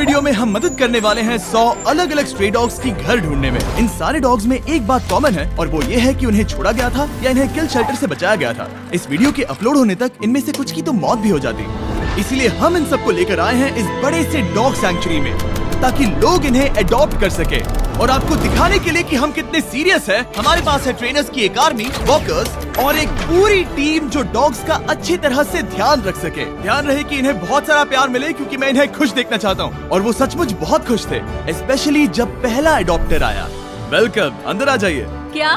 Video में हम मदद करने वाले हैं 100 अलग अलग स्ट्रे डॉग्स की घर ढूंढने में। इन सारे डॉग्स में एक बात कॉमन है और वो ये है कि उन्हें छोड़ा गया था या इन्हें किल शेल्टर से बचाया गया था। इस वीडियो के अपलोड होने तक इनमें से कुछ की तो मौत भी हो जाती, इसीलिए हम इन सबको लेकर आए हैं इस बड़े से डॉग सैंक्चुरी में, ताकि लोग इन्हें अडॉप्ट कर सके। और आपको दिखाने के लिए कि हम कितने सीरियस हैं, हमारे पास है ट्रेनर्स की एक आर्मी, वॉकर्स और एक पूरी टीम जो डॉग्स का अच्छी तरह से ध्यान रख सके। ध्यान रहे कि इन्हें बहुत सारा प्यार मिले, क्योंकि मैं इन्हें खुश देखना चाहता हूँ। और वो सचमुच बहुत खुश थे, स्पेशली जब पहला अडॉप्टर आया। वेलकम, अंदर आ जाइए। क्या?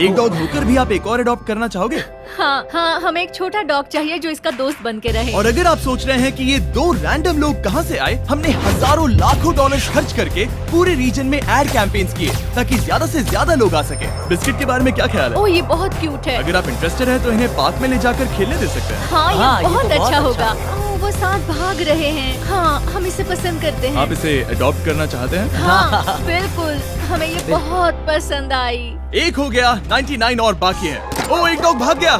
एक डॉग होकर भी आप एक और अडॉप्ट करना चाहोगे? हाँ, हमें एक छोटा डॉग चाहिए जो इसका दोस्त बन के रहे। और अगर आप सोच रहे हैं कि ये दो रैंडम लोग कहाँ से आए, हमने हजारों लाखों डॉलर्स खर्च करके पूरे रीजन में एड कैंपेन्स किए ताकि ज्यादा से ज्यादा लोग आ सके। बिस्किट के बारे में क्या ख्याल है? ओह, ये बहुत क्यूट है। अगर आप इंटरेस्टेड हैं तो इन्हें पार्क में ले जाकर खेलने दे सकते हैं। हाँ, ये बहुत तो अच्छा होगा। ओह, वो साथ भाग रहे हैं। हाँ, हम इसे पसंद करते हैं। आप इसे अडॉप्ट करना चाहते हैं? हाँ, बिल्कुल, हमें ये बहुत पसंद आई। एक हो गया, 99 और बाकी हैं। ओह, एक डॉग भाग गया।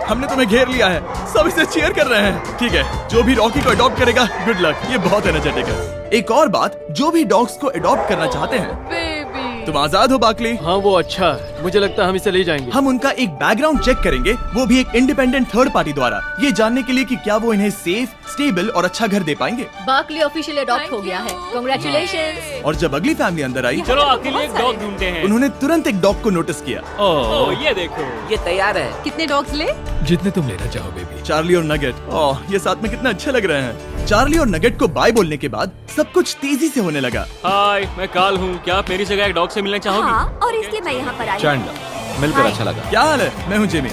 हमने तुम्हें घेर लिया है, सब इसे चीयर कर रहे हैं। ठीक है, जो भी रॉकी को अडॉप्ट करेगा, गुड लक, ये बहुत एनर्जेटिक है। एक और बात, जो भी डॉग्स को अडॉप्ट करना चाहते हैं, बेबी, तुम आजाद हो बाकली। हाँ, वो अच्छा है, मुझे लगता है हम इसे ले जाएंगे। हम उनका एक बैकग्राउंड चेक करेंगे, वो भी एक इंडिपेंडेंट थर्ड पार्टी द्वारा, ये जानने के लिए कि क्या वो इन्हें सेफ, स्टेबल और अच्छा घर दे पाएंगे। बाकली ऑफिशियल अडॉप्ट हो गया है। कांग्रेचुलेशंस। और जब अगली फैमिली अंदर आई, चलो आपके लिए एक डॉग ढूंढते हैं। उन्होंने तुरंत एक डॉग को नोटिस किया। ओह, ये देखो। ये तैयार है। कितने डॉग्स ले? जितने तुम लेना चाहो बेबी। चार्ली और नगेट। ओह, ये साथ में कितना अच्छे लग रहे हैं। चार्ली और नगेट को बाय बोलने के बाद सब कुछ तेजी से होने लगा। हाय, मैं काल हूँ। क्या आप मेरी जगह एक डॉग से मिलना चाहोगी? हाँ, और इसलिए मैं यहाँ पर आई। चैंडलर, मिलकर अच्छा लगा। क्या हाल है? मैं हूँ जिमी।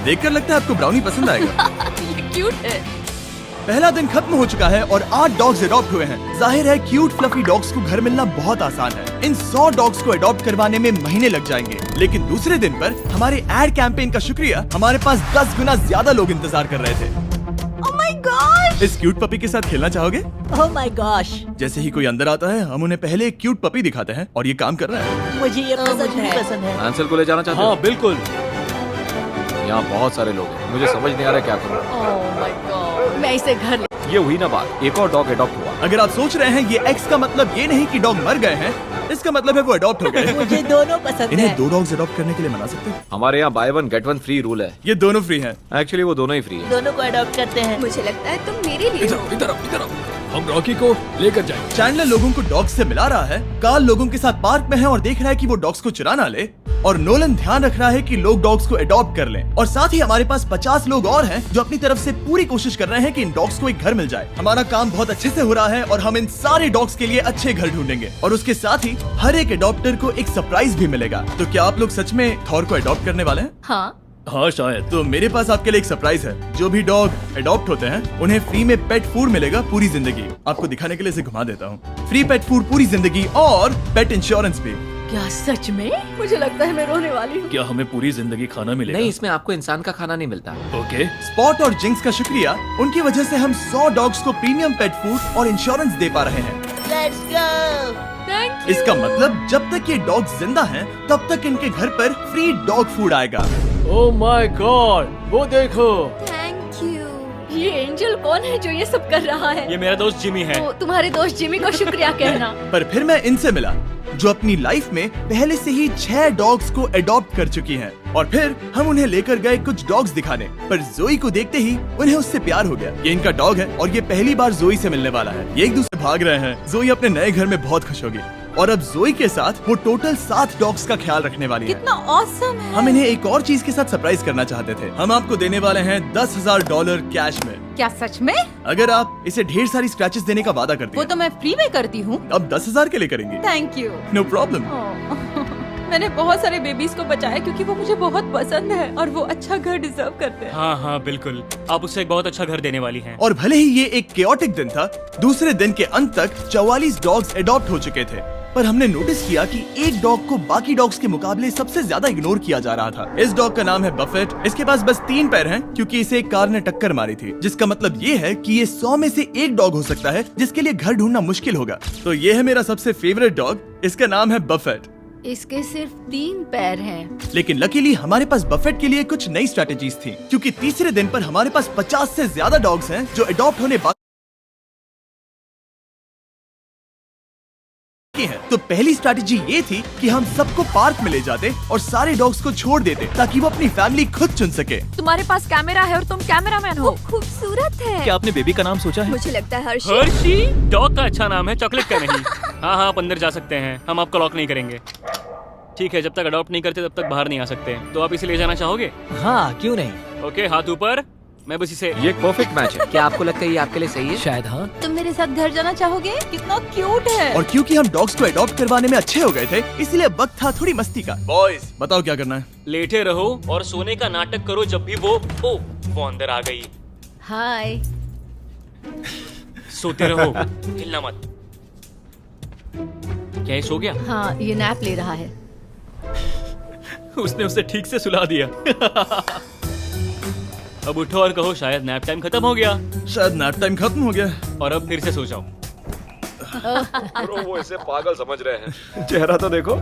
देखकर लगता है आपको ब्राउनी पसंद आएगा। ये क्यूट है। पहला दिन खत्म हो चुका है और 8 डॉग्स अडॉप्ट हुए हैं। जाहिर है क्यूट फ्लफी डॉग्स को घर मिलना बहुत आसान है। इन 100 डॉग्स को अडॉप्ट करवाने में महीने लग जाएंगे, लेकिन दूसरे दिन पर हमारे एड कैंपेन का शुक्रिया हमारे पास 10 गुना ज्यादा लोग इंतजार कर रहे थे। Oh my gosh! इस क्यूट पपी के साथ खेलना चाहोगे? Oh my gosh! जैसे ही कोई अंदर आता है, हम उन्हें पहले एक क्यूट पपी दिखाते हैं और ये काम कर रहा है। मुझे ये पसंद है। आंसर को ले जाना चाहते हो? हाँ, बिल्कुल। यहाँ बहुत सारे लोग हैं, मुझे समझ नहीं आ रहा क्या करूँ। ओह माय गॉड, मैं इसे घर ले। ये हुई ना बात, एक और डॉग अडॉप्ट हुआ। अगर आप सोच रहे हैं ये एक्स का मतलब ये नहीं कि डॉग मर गए हैं, इसका मतलब है वो अडॉप्ट हो गए। मुझे दोनों पसंद इन्हें है। 2 डॉग्स अडॉप्ट करने के लिए मना सकते हैं? हमारे यहाँ by one get one free rule है। ये दोनों फ्री हैं। एक्चुअली वो दोनों ही फ्री है। दोनों को अडॉप्ट करते हैं। मुझे लगता है तुम मेरे लिए हो। इधर आओ, हम रॉकी को लेकर जाएंगे। चैंडलर लोगों को डॉग्स से मिला रहा है, कार्ल लोगों के साथ पार्क में है और देख रहा है कि वो डॉग्स को चुरा ना ले, और नोलन ध्यान रख रहा है कि लोग डॉग्स को अडॉप्ट कर लें। और साथ ही हमारे पास 50 लोग और हैं जो अपनी तरफ से पूरी कोशिश कर रहे हैं कि इन डॉग्स को एक घर मिल जाए। हमारा काम बहुत अच्छे से हो रहा है और हम इन सारे डॉग्स के लिए अच्छे घर ढूंढेंगे, और उसके साथ ही हर एक अडॉप्टर को एक सरप्राइज भी मिलेगा। तो क्या आप लोग सच में थॉर को अडॉप्ट करने वाले हैं? हाँ, हाँ शायद। तो मेरे पास आपके लिए एक सरप्राइज है। जो भी डॉग अडॉप्ट होते हैं उन्हें फ्री में पेट फूड मिलेगा पूरी जिंदगी। आपको दिखाने के लिए इसे घुमा देता हूँ। फ्री पेट फूड पूरी जिंदगी और पेट इंश्योरेंस भी। क्या सच में? मुझे लगता है मैं रोने वाली हूँ। क्या हमें पूरी जिंदगी खाना मिलेगा? नहीं, इसमें आपको इंसान का खाना नहीं मिलता। ओके। स्पॉट और जिंक्स का शुक्रिया, उनकी वजह से हम 100 डॉग्स को प्रीमियम पेट फूड और इंश्योरेंस दे पा रहे हैं। Let's go! Thank you. इसका मतलब जब तक ये डॉग्स जिंदा हैं, तब तक इनके घर पर फ्री डॉग फूड आएगा। ओह माय गॉड, वो देखो। Thank you. ये एंजल कौन है जो ये सब कर रहा है? ये मेरा दोस्त जिमी है। तो तुम्हारे दोस्त जिमी को शुक्रिया कहना। पर फिर मैं इनसे मिला जो अपनी लाइफ में पहले से ही 6 डॉग्स को अडॉप्ट कर चुकी हैं। और फिर हम उन्हें लेकर गए कुछ डॉग्स दिखाने, पर जोई को देखते ही उन्हें उससे प्यार हो गया। ये इनका डॉग है और ये पहली बार जोई से मिलने वाला है। ये एक दूसरे भाग रहे हैं। जोई अपने नए घर में बहुत खुश होगी और अब जोई के साथ वो टोटल 7 डॉग्स का ख्याल रखने वाली है। कितना ऑसम है। हम इन्हें एक और चीज के साथ सरप्राइज करना चाहते थे। हम आपको देने वाले हैं $10,000 कैश में, क्या सच में? अगर आप इसे ढेर सारी स्क्रैचेस देने का वादा करती वो हैं। तो मैं फ्री में करती हूँ। अब 10,000 के लिए करेंगे? Thank you. No problem. मैंने बहुत सारे बेबीज को बचाया क्योंकि वो मुझे बहुत पसंद है और वो अच्छा घर डिजर्व करते हैं। हाँ हाँ बिल्कुल, आप उसे एक बहुत अच्छा घर देने वाली हैं। और भले ही ये एक केओटिक दिन था, दूसरे दिन के अंत तक 44 डॉग्स अडॉप्ट हो चुके थे, पर हमने नोटिस किया कि एक डॉग को बाकी डॉग्स के मुकाबले सबसे ज्यादा इग्नोर किया जा रहा था। इस डॉग का नाम है बफेट। इसके पास बस 3 पैर हैं क्योंकि इसे एक कार ने टक्कर मारी थी, जिसका मतलब ये है कि ये 100 में से एक डॉग हो सकता है जिसके लिए घर ढूंढना मुश्किल होगा। तो ये है मेरा सबसे फेवरेट डॉग, इसका नाम है बफेट। इसके सिर्फ 3 पैर हैं। लेकिन लकीली हमारे पास बफेट के लिए कुछ नई स्ट्रेटेजीज थी, क्योंकि तीसरे दिन पर हमारे पास 50 से ज्यादा डॉग्स हैं जो अडॉप्ट होने की हैं। तो पहली स्ट्रैटेजी ये थी कि हम सबको पार्क में ले जाते और सारे डॉग्स को छोड़ देते ताकि वो अपनी फैमिली खुद चुन सके। तुम्हारे पास कैमरा है और तुम कैमरामैन हो। खूबसूरत है। क्या आपने बेबी का नाम सोचा है? मुझे लगता है हर्षी। हर्षी डॉग का अच्छा नाम है, चॉकलेट का नहीं। हाँ हाँ, आप अंदर जा सकते हैं, हम आपको लॉक नहीं करेंगे। ठीक है, जब तक अडॉप्ट नहीं करते तब तक बाहर नहीं आ सकते। तो आप इसे ले जाना चाहोगे? हाँ, क्यों नहीं। ओके, हाथ ऊपर। मैं बस इसे ये एक परफेक्ट मैच है। क्या आपको लगता है ये आपके लिए सही है? शायद हाँ। तुम मेरे साथ घर जाना चाहोगे? कितना क्यूट है। और क्योंकि हम डॉग्स को अडॉप्ट करवाने में अच्छे हो गए थे, इसलिए अब वक्त था थोड़ी मस्ती का। बॉयज बताओ क्या करना है? लेटे रहो और सोने का नाटक करो जब भी वो अंदर आ गई। हाय। सोते रहो, हिलना मत। क्या ये सो गया? हाँ, ये नैप ले रहा है। उसने उसे ठीक से सुला दिया। अब उठो और कहो शायद नैप टाइम खत्म हो गया। शायद नैप टाइम खत्म हो गया। और अब फिर से सो जाओ। ब्रो वो इसे पागल समझ रहे हैं। चेहरा तो देखो।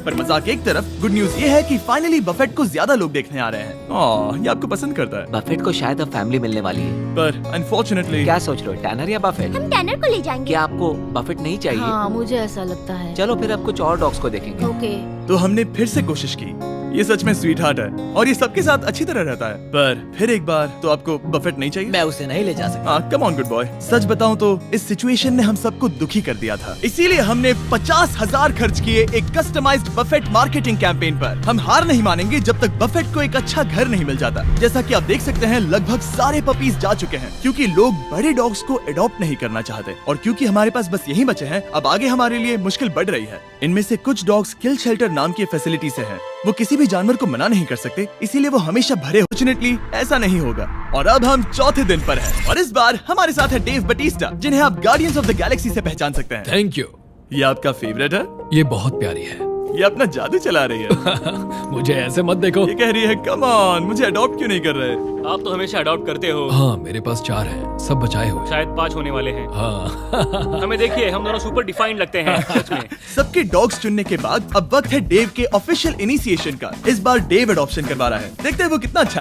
पर मजाक एक तरफ, गुड न्यूज ये है कि फाइनली बफेट को ज्यादा लोग देखने आ रहे हैं। ये आपको पसंद करता है। बफेट को शायद अब फैमिली मिलने वाली है। पर अनफॉर्चुनेटली क्या सोच रहे हो, टैनर या बफेट? हम टैनर को ले जाएंगे। क्या आपको बफेट नहीं चाहिए? हाँ, मुझे ऐसा लगता है। चलो फिर अब कुछ और डॉग्स को देखेंगे। ओके। तो हमने फिर से कोशिश की। ये सच में स्वीट हार्ट है और ये सबके साथ अच्छी तरह रहता है। पर फिर एक बार तो आपको बफेट नहीं चाहिए? मैं उसे नहीं ले जा सकता। Come on good boy. सच बताऊं तो इस सिचुएशन ने हम सबको दुखी कर दिया था, इसीलिए हमने 50,000 खर्च किए एक कस्टमाइज्ड बफेट मार्केटिंग कैंपेन पर। हम हार नहीं मानेंगे जब तक बफेट को एक अच्छा घर नहीं मिल जाता। जैसा कि आप देख सकते हैं, लगभग सारे पपीज जा चुके हैं क्योंकि लोग बड़े डॉग्स को अडॉप्ट नहीं करना चाहते। और क्योंकि हमारे पास बस यही बचे हैं, अब आगे हमारे लिए मुश्किल बढ़ रही है। इनमें से कुछ डॉग्स किल शेल्टर नाम की फैसिलिटी से हैं। वो किसी भी जानवर को मना नहीं कर सकते, इसीलिए वो हमेशा भरे। फॉर्चुनेटली ऐसा नहीं होगा। और अब हम चौथे दिन पर हैं और इस बार हमारे साथ है डेव बटिस्टा, जिन्हें आप गार्डियंस ऑफ द गैलेक्सी से पहचान सकते हैं। Thank you. ये आपका फेवरेट है? ये बहुत प्यारी है। ये अपना जादू चला रही है। मुझे ऐसे मत देखो। ये कह रही है कम ऑन, मुझे अडॉप्ट क्यों नहीं कर रहे? आप तो हमेशा अडॉप्ट करते हो। हाँ, मेरे पास 4 हैं, सब बचाए हुए। शायद 5 होने वाले हैं। हाँ। हमें देखिए, हम दोनों सुपर डिफाइंड लगते हैं सच में। सबके डॉग्स चुनने के बाद अब वक्त है डेव के ऑफिशियल इनिशिएशन का। इस बार डेव अडॉप्शन करवा रहा है, देखते हैं वो कितना अच्छा।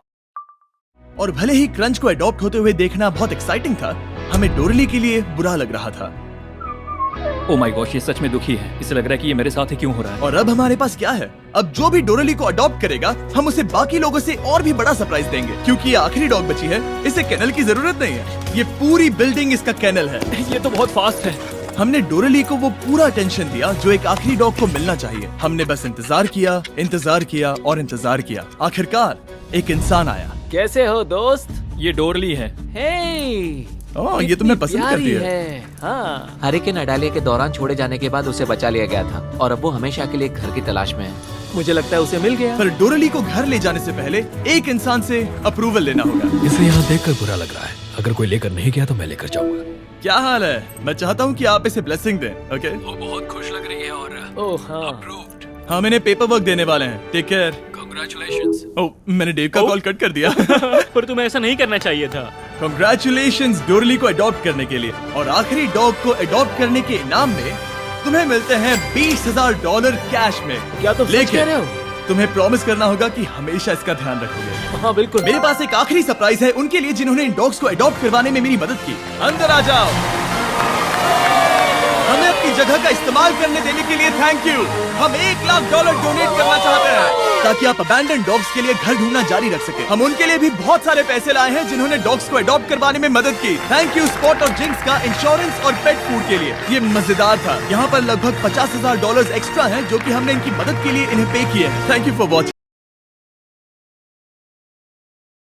और भले ही क्रंच को अडॉप्ट होते हुए देखना बहुत एक्साइटिंग था, हमें डोरली के लिए बुरा लग रहा था। ओ माय गॉश, ये सच में दुखी है। इसे लग रहा है कि ये मेरे साथ ही क्यों हो रहा है। और अब हमारे पास क्या है? अब जो भी डोरली को अडॉप्ट करेगा, हम उसे बाकी लोगों से और भी बड़ा सरप्राइज देंगे क्योंकि ये आखिरी डॉग बची है। इसे केनल की जरूरत नहीं है, ये पूरी बिल्डिंग इसका केनल है। ये तो बहुत फास्ट है। हमने डोरली को वो पूरा अटेंशन दिया जो एक आखिरी डॉग को मिलना चाहिए। हमने बस इंतजार किया, इंतजार किया और इंतजार किया। आखिरकार एक इंसान आया। कैसे हो दोस्त? ये डोरली है। ये तुम्हें पसंद करती है। हाँ। हरिकेन अडालिया के दौरान छोड़े जाने के बाद उसे बचा लिया गया था और अब वो हमेशा के लिए एक घर की तलाश में है। मुझे लगता है उसे मिल गया। पर डोरली को घर ले जाने से पहले एक इंसान से अप्रूवल लेना होगा। इसे यहाँ देखकर बुरा लग रहा है। अगर कोई लेकर नहीं गया तो मैं लेकर जाऊंगा। क्या हाल है? मैं चाहता हूँ कि आप इसे ब्लेसिंग दें। ओके? वो बहुत खुश लग रही है और ओह हाँ। अप्रूव्ड। हम इन्हें पेपर वर्क देने वाले हैं। Take care. कांग्रेचुलेशंस। मैंने डेव का कॉल कट कर दिया। पर तुम्हें ऐसा नहीं करना चाहिए था। कांग्रेचुलेशंस डोरली को अडॉप्ट करने के लिए। और आखिरी डॉग को अडॉप्ट करने के इनाम में तुम्हें मिलते हैं $20,000 कैश में। क्या तुम सच कह रहे हो? तुम्हें प्रॉमिस करना होगा कि हमेशा इसका ध्यान रखोगे। हाँ बिल्कुल। मेरे पास एक आखिरी सरप्राइज है उनके लिए जिन्होंने इन डॉग्स को अडॉप्ट करवाने में मेरी मदद की। अंदर आ जाओ। हमें अपनी जगह का इस्तेमाल करने देने के लिए थैंक यू। हम $1 लाख डोनेट करना चाहते हैं ताकि आप अबैंडन डॉग्स के लिए घर ढूंढना जारी रख सके। हम उनके लिए भी बहुत सारे पैसे लाए हैं जिन्होंने डॉग्स को अडॉप्ट करवाने में मदद की। थैंक यू स्पॉट और जिंक्स का इंश्योरेंस और पेट फूड के लिए। ये मजेदार था। यहाँ पर लगभग $50,000 एक्स्ट्रा हैं जो कि हमने इनकी मदद के लिए इन्हें पे किए हैं। Thank you for watching.